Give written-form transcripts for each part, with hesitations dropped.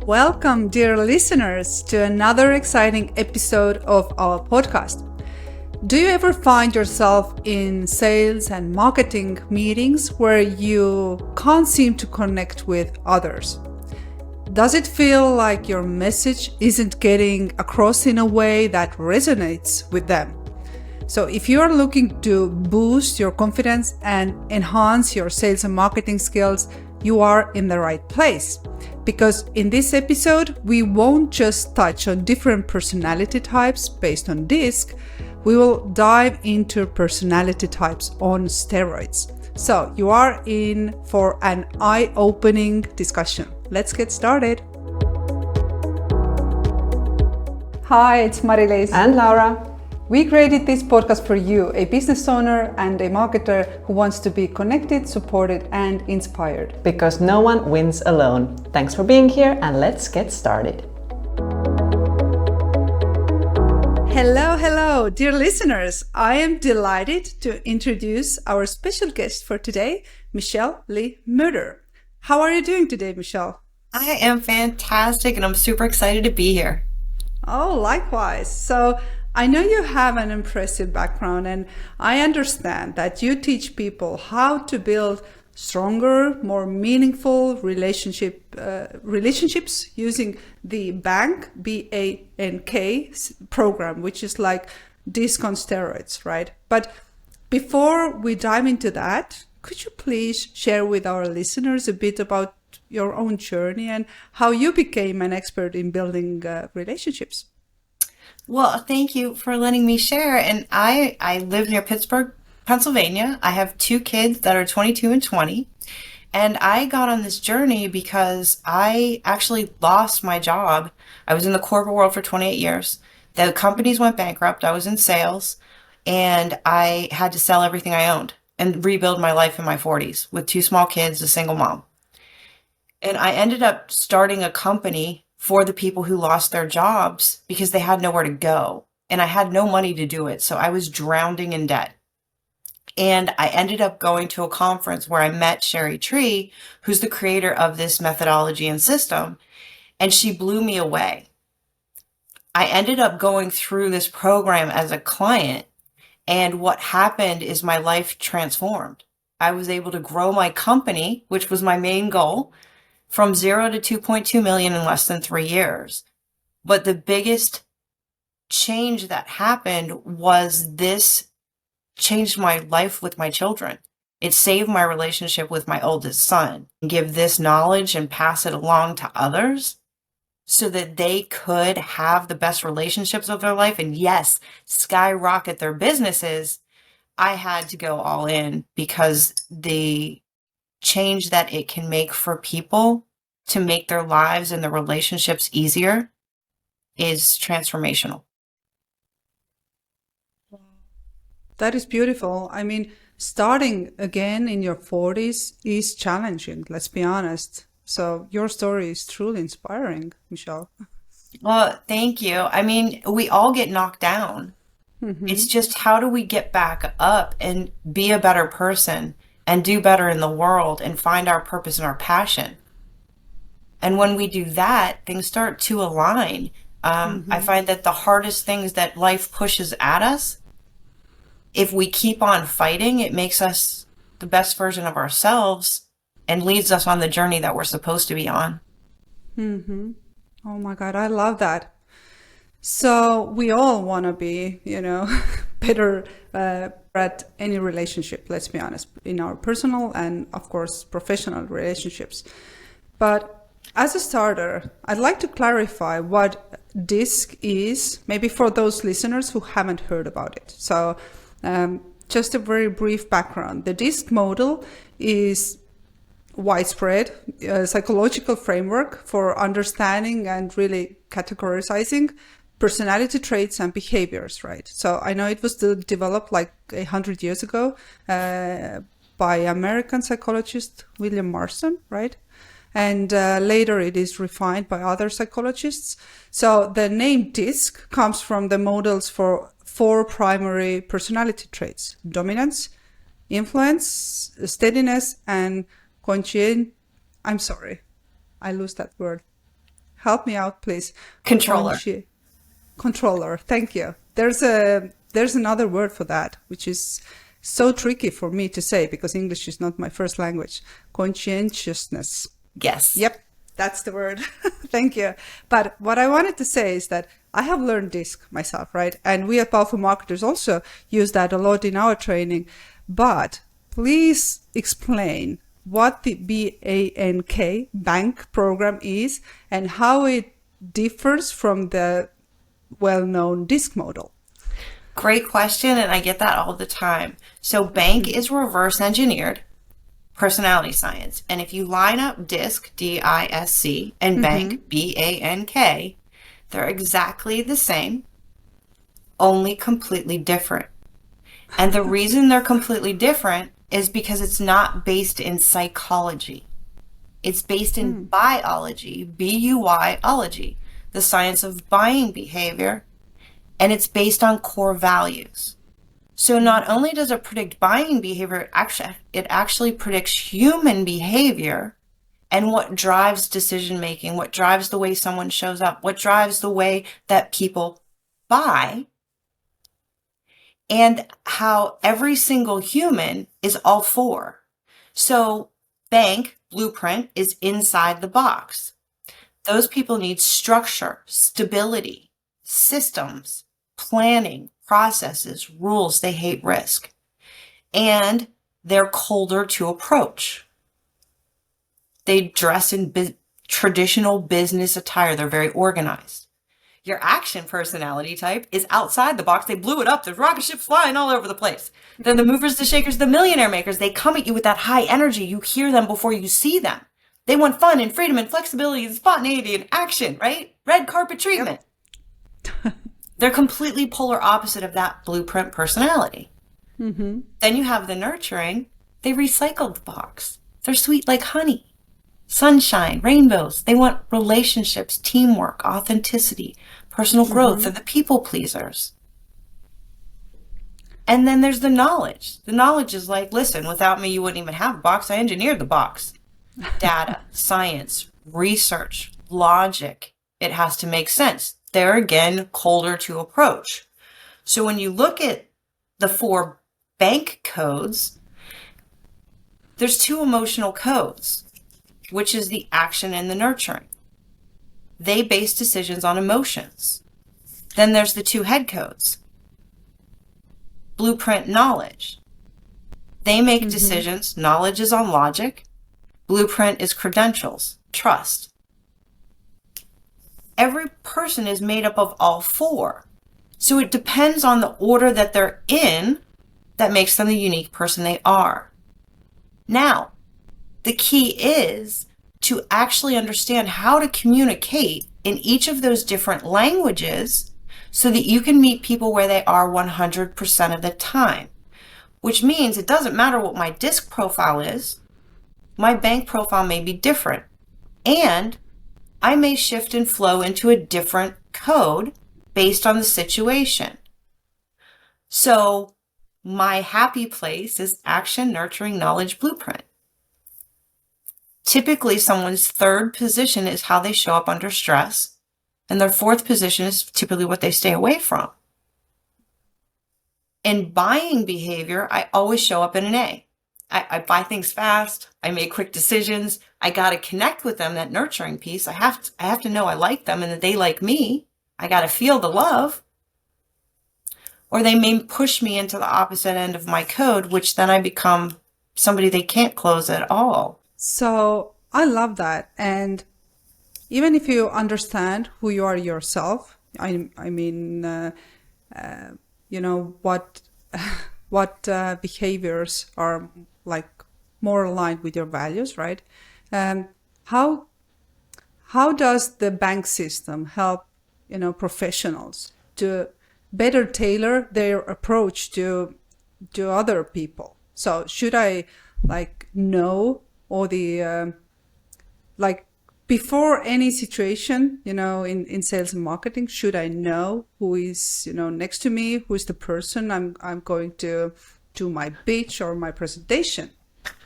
Welcome, dear listeners, to another exciting episode of our podcast. Do you ever find yourself in sales and marketing meetings where you can't seem to connect with others? Does it feel like your message isn't getting across in a way that resonates with them? So if you are looking to boost your confidence and enhance your sales and marketing skills, you are in the right place. Because in this episode, we won't just touch on different personality types based on DISC, we will dive into personality types on steroids. So you are in for an eye-opening discussion. Let's get started. Hi, it's Mari-Liis and Laura. We created this podcast for you, a business owner and a marketer who wants to be connected, supported, and inspired. Because no one wins alone. Thanks for being here, and let's get started. Hello, dear listeners. I am delighted to introduce our special guest for today, Michelle Lee Myrter. How are you doing today, Michelle? I am fantastic, and I'm super excited to be here. Oh, likewise. So I know you have an impressive background, and I understand that you teach people how to build stronger, more meaningful relationships using the BANK program, which is like DISC on steroids, right? But before we dive into that, could you please share with our listeners a bit about your own journey and how you became an expert in building relationships? Well, thank you for letting me share. And I live near Pittsburgh, Pennsylvania. I have two kids that are 22 and 20. And I got on this journey because I actually lost my job. I was in the corporate world for 28 years. The companies went bankrupt. I was in sales, and I had to sell everything I owned and rebuild my life in my 40s with two small kids, a single mom. And I ended up starting a company for the people who lost their jobs because they had nowhere to go. And I had no money to do it. So I was drowning in debt. And I ended up going to a conference where I met Sherry Tree, who's the creator of this methodology and system. And she blew me away. I ended up going through this program as a client. And what happened is my life transformed. I was able to grow my company, which was my main goal, from 0 to 2.2 million in less than 3 years. But the biggest change that happened was this changed my life with my children. It saved my relationship with my oldest son. Give this knowledge and pass it along to others so that they could have the best relationships of their life and, yes, skyrocket their businesses. I had to go all in because the change that it can make for people to make their lives and their relationships easier is transformational. That is beautiful. I mean, starting again in your 40s is challenging, let's be honest. So your story is truly inspiring, Michelle. Well, thank you. I mean, we all get knocked down. Mm-hmm. It's just how do we get back up and be a better person and do better in the world and find our purpose and our passion. And when we do that, things start to align. I find that the hardest things that life pushes at us, if we keep on fighting, it makes us the best version of ourselves and leads us on the journey that we're supposed to be on. Mm-hmm. Oh my God, I love that. So we all want to be, better at any relationship, let's be honest, in our personal and, of course, professional relationships. But as a starter, I'd like to clarify what DISC is, maybe for those listeners who haven't heard about it. So just a very brief background. The DISC model is widespread psychological framework for understanding and really categorizing personality traits and behaviors, right? So I know it was developed like 100 years ago by American psychologist William Marston, right? And later it is refined by other psychologists. So the name DISC comes from the models for 4 primary personality traits: dominance, influence, steadiness, and I lose that word. Help me out, please. Controller. Controller. Thank you. There's another word for that, which is so tricky for me to say because English is not my first language. Conscientiousness. Yes. Yep, that's the word. Thank you. But what I wanted to say is that I have learned DISC myself, right? And we at Powerful Marketers also use that a lot in our training. But please explain what the BANK bank program is and how it differs from the well-known DISC model. Great question, and I get that all the time. So bank is reverse engineered personality science. And if you line up DISC, D-I-S-C, and bank, B-A-N-K, they're exactly the same, only completely different. And the reason they're completely different is because it's not based in psychology. It's based in buyology, B-U-Y-ology, the science of buying behavior, and it's based on core values. So not only does it predict buying behavior, it actually predicts human behavior and what drives decision making, what drives the way someone shows up, what drives the way that people buy, and how every single human is all four. So bank, blueprint, is inside the box. Those people need structure, stability, systems, planning, processes, rules. They hate risk. And they're colder to approach. They dress in traditional business attire. They're very organized. Your action personality type is outside the box. They blew it up. There's rocket ships flying all over the place. They're the movers, the shakers, the millionaire makers. They come at you with that high energy. You hear them before you see them. They want fun and freedom and flexibility and spontaneity and action, right? Red carpet treatment. Yep. They're completely polar opposite of that blueprint personality. Then you have the nurturing. They recycled the box. They're sweet like honey. Sunshine, rainbows. They want relationships, teamwork, authenticity, personal growth. They're the people pleasers. And then there's the knowledge. The knowledge is like, listen, without me, you wouldn't even have a box. I engineered the box. Data, science, research, logic. It has to make sense. They're, again, colder to approach. So when you look at the 4 bank codes, there's 2 emotional codes, which is the action and the nurturing. They base decisions on emotions. Then there's the 2 head codes. Blueprint, knowledge. They make decisions. Knowledge is on logic. Blueprint is credentials, trust. Every person is made up of all 4. So it depends on the order that they're in that makes them the unique person they are. Now, the key is to actually understand how to communicate in each of those different languages so that you can meet people where they are 100% of the time, which means it doesn't matter what my DISC profile is. My bank profile may be different, and I may shift and flow into a different code based on the situation. So my happy place is action, nurturing, knowledge, blueprint. Typically, someone's 3rd position is how they show up under stress, and their 4th position is typically what they stay away from. In buying behavior, I always show up in an A. I buy things fast. I make quick decisions. I got to connect with them, that nurturing piece. I have to know I like them and that they like me. I got to feel the love. Or they may push me into the opposite end of my code, which then I become somebody they can't close at all. So I love that. And even if you understand who you are yourself, I mean, you know, what behaviors are like more aligned with your values, right? How does the bank system help, you know, professionals to better tailor their approach to other people? So should I like know all the like before any situation, you know, in sales and marketing, should I know who is, you know, next to me, who is the person I'm going to do my pitch or my presentation?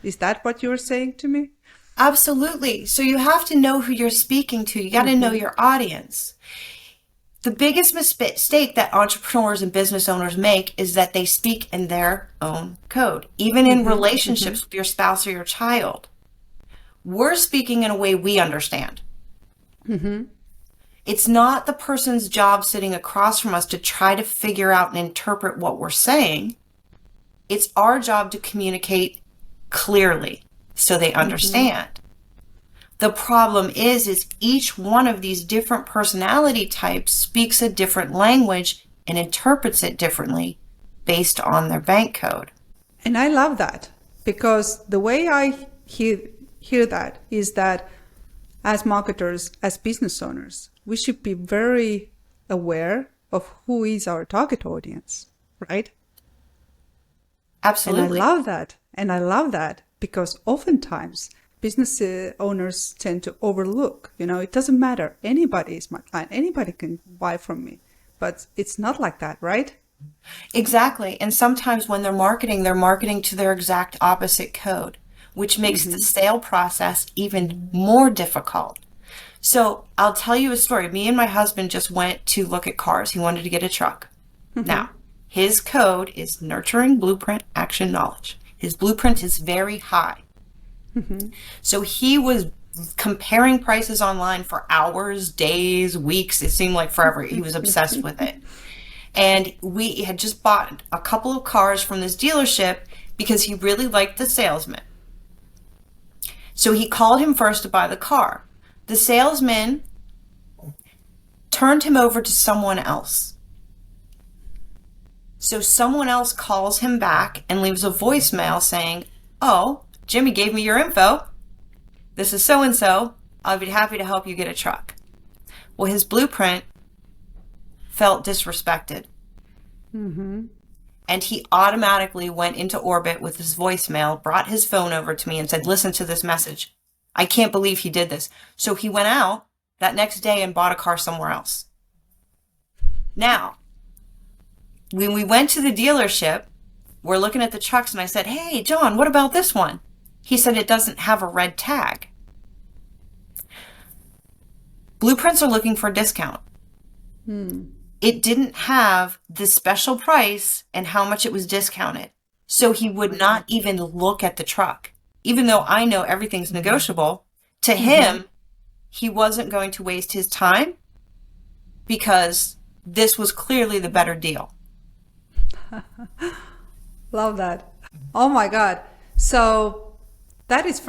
Is that what you're saying to me? Absolutely. So you have to know who you're speaking to. You got to know your audience. The biggest mistake that entrepreneurs and business owners make is that they speak in their own code, even in relationships with your spouse or your child. We're speaking in a way we understand. It's not the person's job sitting across from us to try to figure out and interpret what we're saying. It's our job to communicate clearly so they understand. The problem is each one of these different personality types speaks a different language and interprets it differently based on their bank code. And I love that, because the way I hear that is that as marketers, as business owners, we should be very aware of who is our target audience, right? Absolutely. And I love that. And I love that because oftentimes business owners tend to overlook, it doesn't matter. Anybody is my client. Anybody can buy from me. But it's not like that, right? Exactly. And sometimes when they're marketing to their exact opposite code, which makes the sale process even more difficult. So I'll tell you a story. Me and my husband just went to look at cars. He wanted to get a truck. Now, his code is nurturing, blueprint, action, knowledge. His blueprint is very high. So he was comparing prices online for hours, days, weeks. It seemed like forever. He was obsessed with it. And we had just bought a couple of cars from this dealership because he really liked the salesman. So he called him first to buy the car. The salesman turned him over to someone else. So someone else calls him back and leaves a voicemail saying, "Oh, Jimmy gave me your info. This is so-and-so. I'll be happy to help you get a truck." Well, his blueprint felt disrespected. And he automatically went into orbit with his voicemail, brought his phone over to me and said, "Listen to this message. I can't believe he did this." So he went out that next day and bought a car somewhere else. Now, when we went to the dealership, we're looking at the trucks and I said, "Hey, John, what about this one?" He said, "It doesn't have a red tag." Blueprints are looking for a discount. It didn't have the special price and how much it was discounted. So he would not even look at the truck. Even though I know everything's negotiable, to him, he wasn't going to waste his time because this was clearly the better deal. Love that. Oh my God. So that is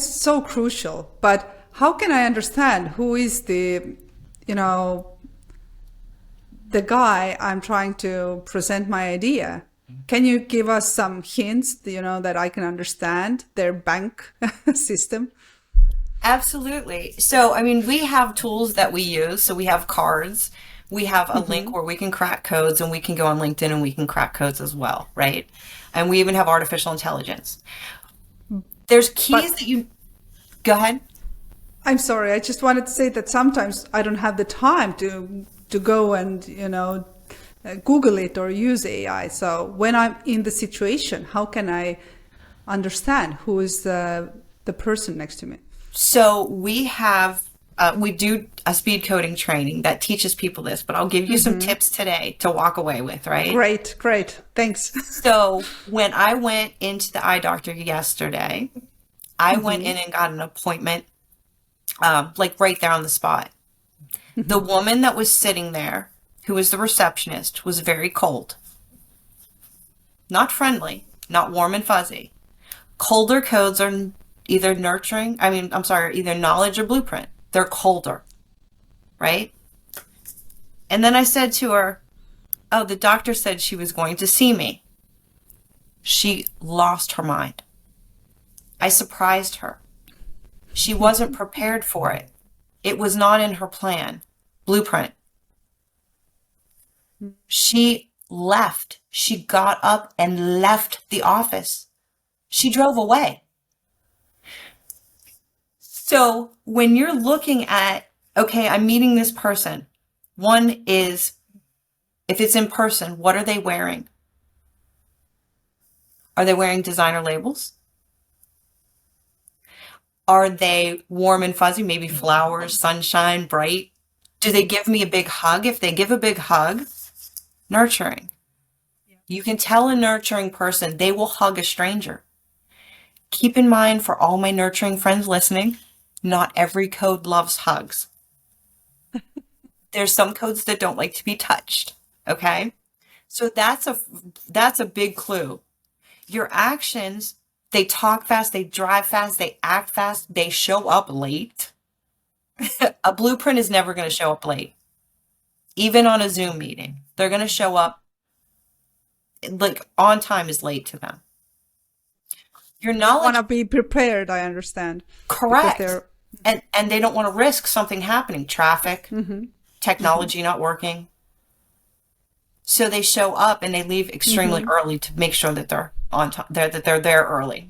so crucial. But how can I understand who is the guy I'm trying to present my idea? Can you give us some hints, that I can understand their bank system? Absolutely. So, we have tools that we use. So we have cards. We have a link where we can crack codes, and we can go on LinkedIn and we can crack codes as well, right? And we even have artificial intelligence. There's keys that you... Go ahead. I'm sorry. I just wanted to say that sometimes I don't have the time to go and, Google it or use AI. So when I'm in the situation, how can I understand who is the person next to me? So we do a speed coding training that teaches people this, but I'll give you some tips today to walk away with, right? Great. Thanks. So when I went into the eye doctor yesterday, I went in and got an appointment, right there on the spot. The woman that was sitting there, who was the receptionist, was very cold. Not friendly, not warm and fuzzy. Colder codes are either either knowledge or blueprint. They're colder, right? And then I said to her, "Oh, the doctor said she was going to see me." She lost her mind. I surprised her. She wasn't prepared for it. It was not in her plan. Blueprint. She left. She got up and left the office. She drove away. So when you're looking at, okay, I'm meeting this person. One is, if it's in person, what are they wearing? Are they wearing designer labels? Are they warm and fuzzy? Maybe flowers, sunshine, bright? Do they give me a big hug? If they give a big hug, nurturing. You can tell a nurturing person, they will hug a stranger. Keep in mind, for all my nurturing friends listening, not every code loves hugs. There's some codes that don't like to be touched. Okay? So that's a big clue. Your actions, they talk fast, they drive fast, they act fast, they show up late. A blueprint is never going to show up late. Even on a Zoom meeting, they're going to show up like on time is late to them. Your knowledge Want to be prepared, I understand. correct. Because And they don't want to risk something happening, traffic, technology not working. So they show up and they leave extremely early to make sure that they're on time, that they're there early.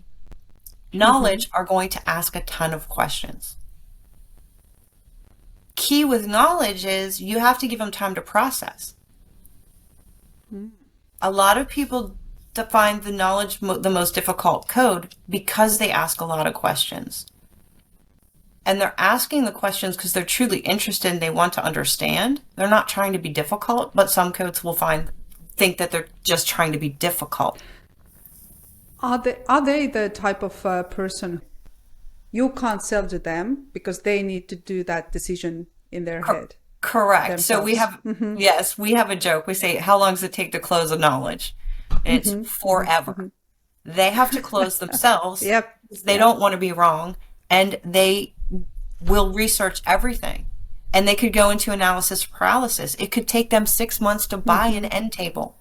Knowledge are going to ask a ton of questions. Key with knowledge is you have to give them time to process. A lot of people find the knowledge the most difficult code because they ask a lot of questions. And they're asking the questions because they're truly interested and they want to understand. They're not trying to be difficult, but some codes will think that they're just trying to be difficult. are they the type of person you can't sell to them because they need to do that decision in their head? Correct. So we have, themselves. yes, we have a joke. We say, how long does it take to close a knowledge? And it's forever. They have to close themselves. Yep. They don't want to be wrong. And they will research everything. And they could go into analysis paralysis. It could take them 6 months to buy an end table.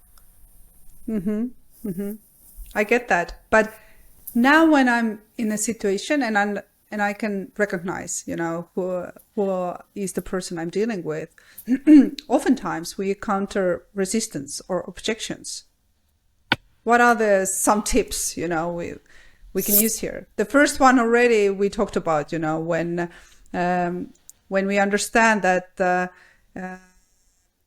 I get that. But now when I'm in a situation and I can recognize, who is the person I'm dealing with, oftentimes we encounter resistance or objections. What are some tips, we can use here? The first one already we talked about, when we understand that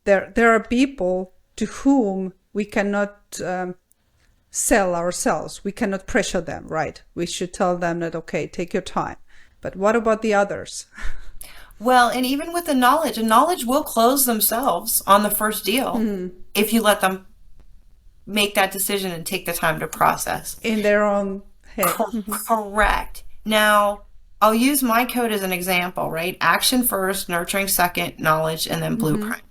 there are people to whom we cannot sell ourselves. We cannot pressure them, right? We should tell them that, okay, take your time. But what about the others? Well, and even with the knowledge will close themselves on the first deal if you let them make that decision and take the time to process. In their own head. Correct. Now, I'll use my code as an example, right? Action first, nurturing second, knowledge, and then blueprint.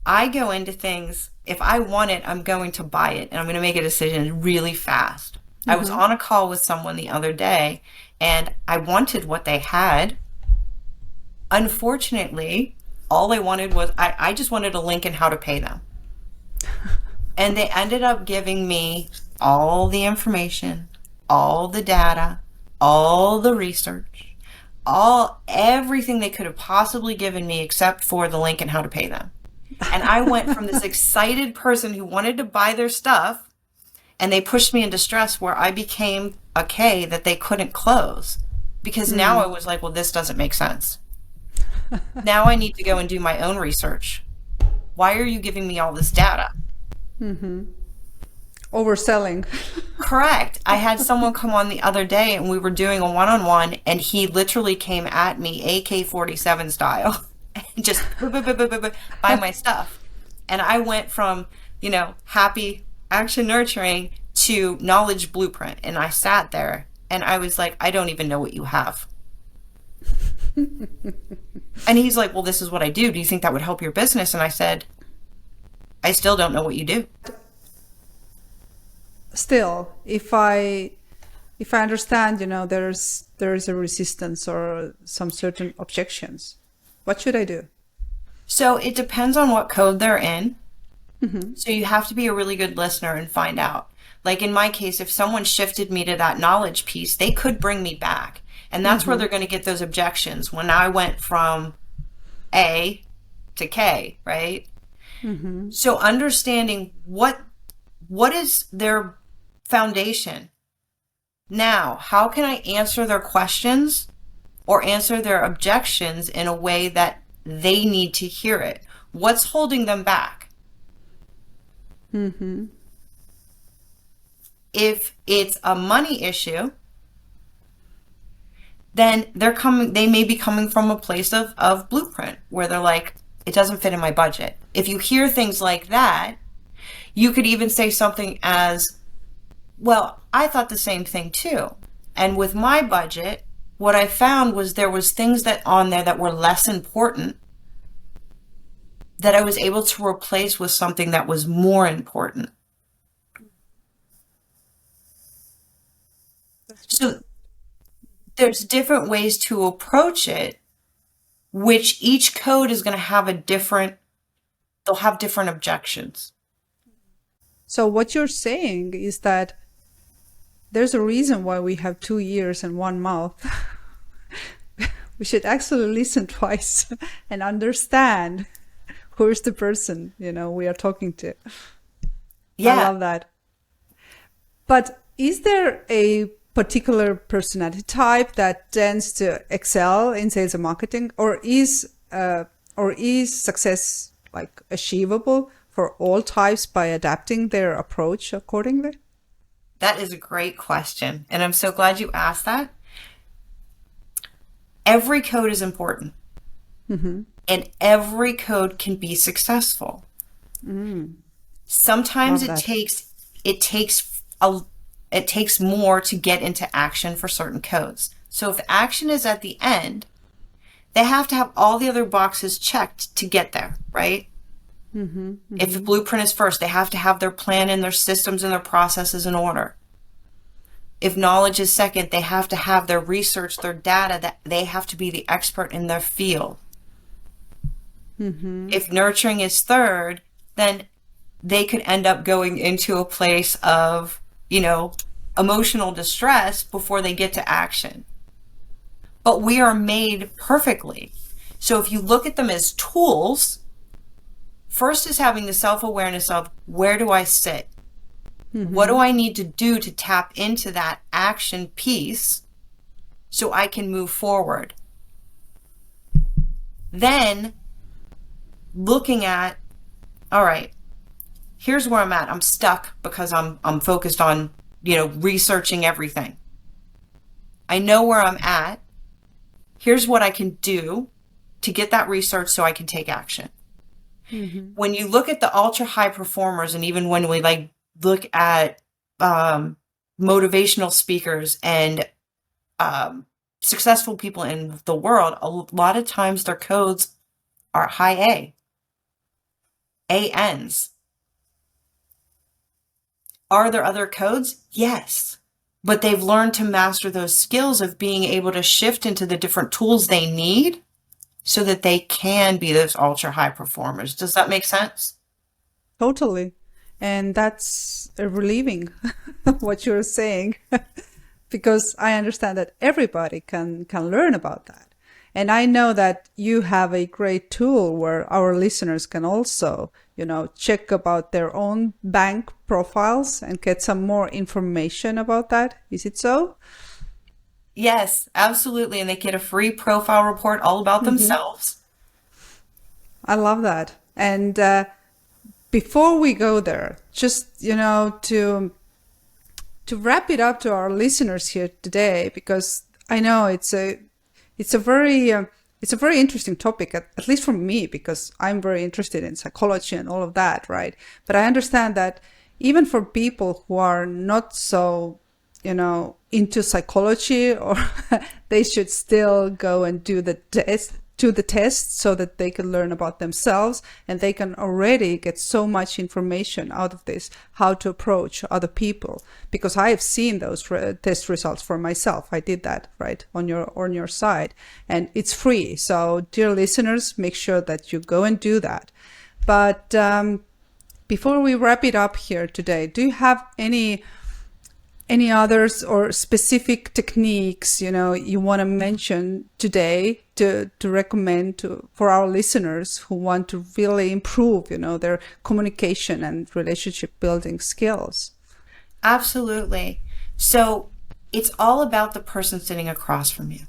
I go into things, if I want it, I'm going to buy it, and I'm going to make a decision really fast. I was on a call with someone the other day, and I wanted what they had. Unfortunately, all they wanted was, I just wanted a link and how to pay them. And they ended up giving me all the information, all the data, all the research, everything they could have possibly given me except for the link and how to pay them. And I went from this excited person who wanted to buy their stuff, and they pushed me into stress where I became a K that they couldn't close. Because now I was like, well, this doesn't make sense. Now I need to go and do my own research. Why are you giving me all this data? Overselling. Correct. I had someone come on the other day and we were doing a one-on-one and he literally came at me AK-47 style and just buy my stuff. And I went from, happy action nurturing to knowledge blueprint. And I sat there and I was like, I don't even know what you have. And he's like, well, this is what I do. Do you think that would help your business? And I said, I still don't know what you do. Still, if I understand, there is a resistance or some certain objections, what should I do? So it depends on what code they're in. So you have to be a really good listener and find out. Like in my case, if someone shifted me to that knowledge piece, they could bring me back. And that's where they're going to get those objections. When I went from A to K, right? So understanding what is their foundation. Now, how can I answer their questions or answer their objections in a way that they need to hear it? What's holding them back? If it's a money issue, then they may be coming from a place of blueprint where they're like, it doesn't fit in my budget. If you hear things like that, you could even say something as, well, I thought the same thing too. And with my budget, what I found was there was things that on there that were less important that I was able to replace with something that was more important. So there's different ways to approach it, which each code is going to have they'll have different objections. So what you're saying is that there's a reason why we have 2 ears and 1 mouth. We should actually listen twice and understand who is the person, we are talking to. Yeah. I love that. But is there a particular personality type that tends to excel in sales and marketing, or is success like achievable for all types by adapting their approach accordingly? That is a great question, and I'm so glad you asked that. Every code is important, and every code can be successful. Sometimes it takes more to get into action for certain codes. So if action is at the end, they have to have all the other boxes checked to get there, right? If the blueprint is first, they have to have their plan and their systems and their processes in order. If knowledge is second, they have to have their research, their data, that they have to be the expert in their field. If nurturing is third, then they could end up going into a place of, emotional distress before they get to action. But we are made perfectly. So if you look at them as tools, first is having the self-awareness of, where do I sit? What do I need to do to tap into that action piece so I can move forward? Then looking at, all right, here's where I'm at. I'm stuck because I'm focused on, researching everything. I know where I'm at. Here's what I can do to get that research so I can take action. When you look at the ultra high performers, and even when we look at motivational speakers and successful people in the world, a lot of times their codes are high ANs. Are there other codes? Yes. But they've learned to master those skills of being able to shift into the different tools they need so that they can be those ultra high performers. Does that make sense? Totally. And that's relieving what you're saying, because I understand that everybody can learn about that. And I know that you have a great tool where our listeners can also, check about their own bank profiles and get some more information about that. Is it so? Yes, absolutely. And they get a free profile report all about themselves. I love that. And before we go there, just, to wrap it up to our listeners here today, because I know it's a very interesting topic, at least for me, because I'm very interested in psychology and all of that, right? But I understand that even for people who are not so, into psychology, or they should still go and do the test so that they can learn about themselves, and they can already get so much information out of this, how to approach other people, because I have seen those test results for myself. I did that right on your site, and it's free. So dear listeners, make sure that you go and do that. But before we wrap it up here today, do you have any others or specific techniques, you want to mention today to recommend for our listeners who want to really improve, their communication and relationship building skills? Absolutely. So it's all about the person sitting across from you.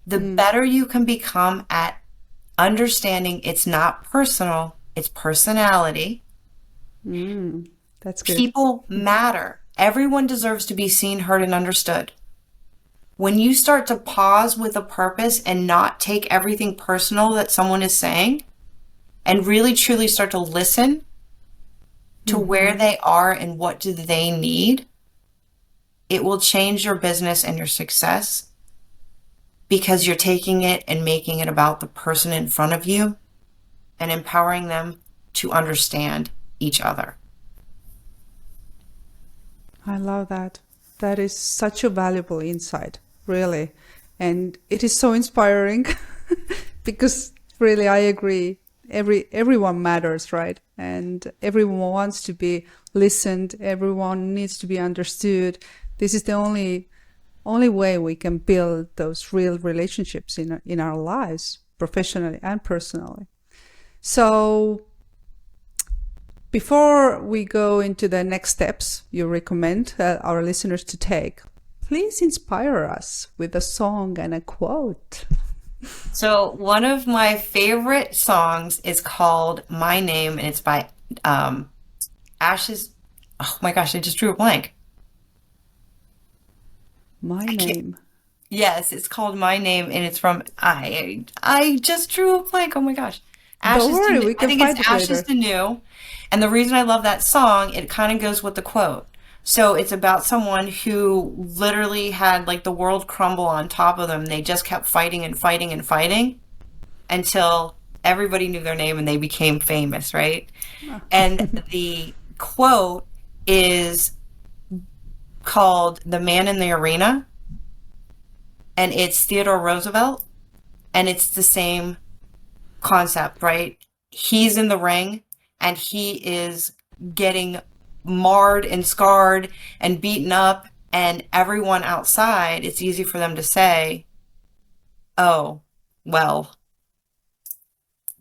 The better you can become at understanding it's not personal, it's personality. That's good. People matter. Everyone deserves to be seen, heard, and understood. When you start to pause with a purpose and not take everything personal that someone is saying, and really truly start to listen to where they are and what do they need, it will change your business and your success, because you're taking it and making it about the person in front of you and empowering them to understand each other. I love that. That is such a valuable insight, really. And it is so inspiring because really I agree. Everyone matters, right? And everyone wants to be listened. Everyone needs to be understood. This is the only way we can build those real relationships in our lives, professionally and personally. So before we go into the next steps you recommend our listeners to take, please inspire us with a song and a quote. So one of my favorite songs is called My Name, and it's by Ashes. Oh my gosh, I just drew a blank. My Name. Yes, it's called My Name, and it's from I just drew a blank. Oh my gosh. Don't worry, New. we can I think find it's it Ashes later. to New. And the reason I love that song, it kind of goes with the quote. So it's about someone who literally had like the world crumble on top of them. They just kept fighting and fighting and fighting until everybody knew their name and they became famous, right? And the quote is called The Man in the Arena, and it's Theodore Roosevelt, and it's the same concept, right? He's in the ring and he is getting marred and scarred and beaten up, and everyone outside, it's easy for them to say, oh, well,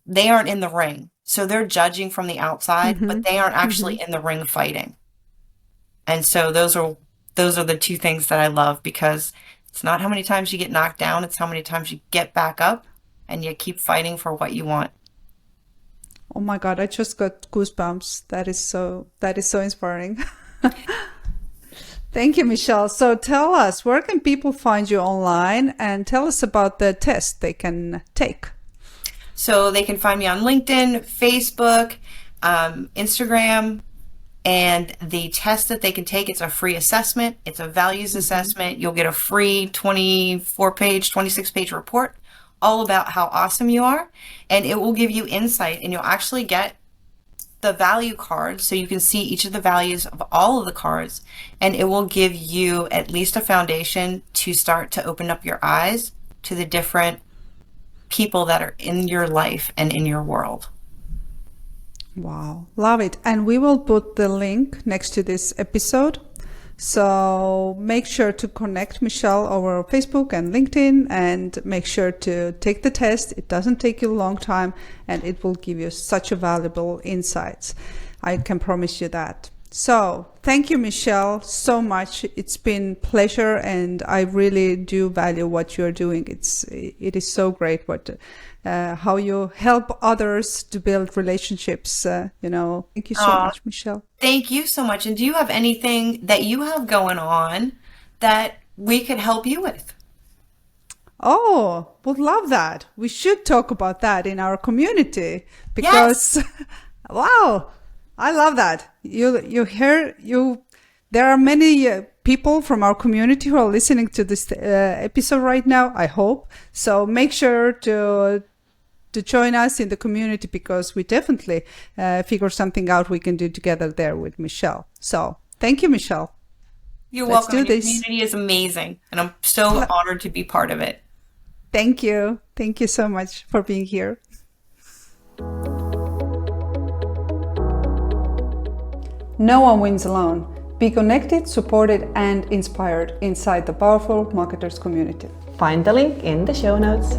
they aren't in the ring. So they're judging from the outside, but they aren't actually in the ring fighting. And so those are the two things that I love, because it's not how many times you get knocked down, it's how many times you get back up and you keep fighting for what you want. Oh my God, I just got goosebumps. That is so inspiring. Thank you, Michelle. So tell us, where can people find you online, and tell us about the test they can take? So they can find me on LinkedIn, Facebook, Instagram, and the test that they can take, it's a free assessment. It's a values assessment. You'll get a free 24-page, 26-page report all about how awesome you are, and it will give you insight, and you'll actually get the value card so you can see each of the values of all of the cards, and it will give you at least a foundation to start to open up your eyes to the different people that are in your life and in your world. Wow, love it. And we will put the link next to this episode. So make sure to connect Michelle over Facebook and LinkedIn, and make sure to take the test. It doesn't take you a long time, and it will give you such a valuable insights. I can promise you that. So thank you, Michelle, so much. It's been a pleasure, and I really do value what you're doing. It is so great how you help others to build relationships. Thank you so much, Michelle. Thank you so much. And do you have anything that you have going on that we could help you with? Oh, would love that. We should talk about that in our community, because wow, I love that. There are many people from our community who are listening to this episode right now, I hope. So make sure to join us in the community, because we definitely figure something out we can do together there with Michelle. So thank you, Michelle. You're Let's welcome. do Your this. community is amazing, and I'm so honored to be part of it. Thank you. Thank you so much for being here. No one wins alone. Be connected, supported, and inspired inside the Powerful Marketers community. Find the link in the show notes.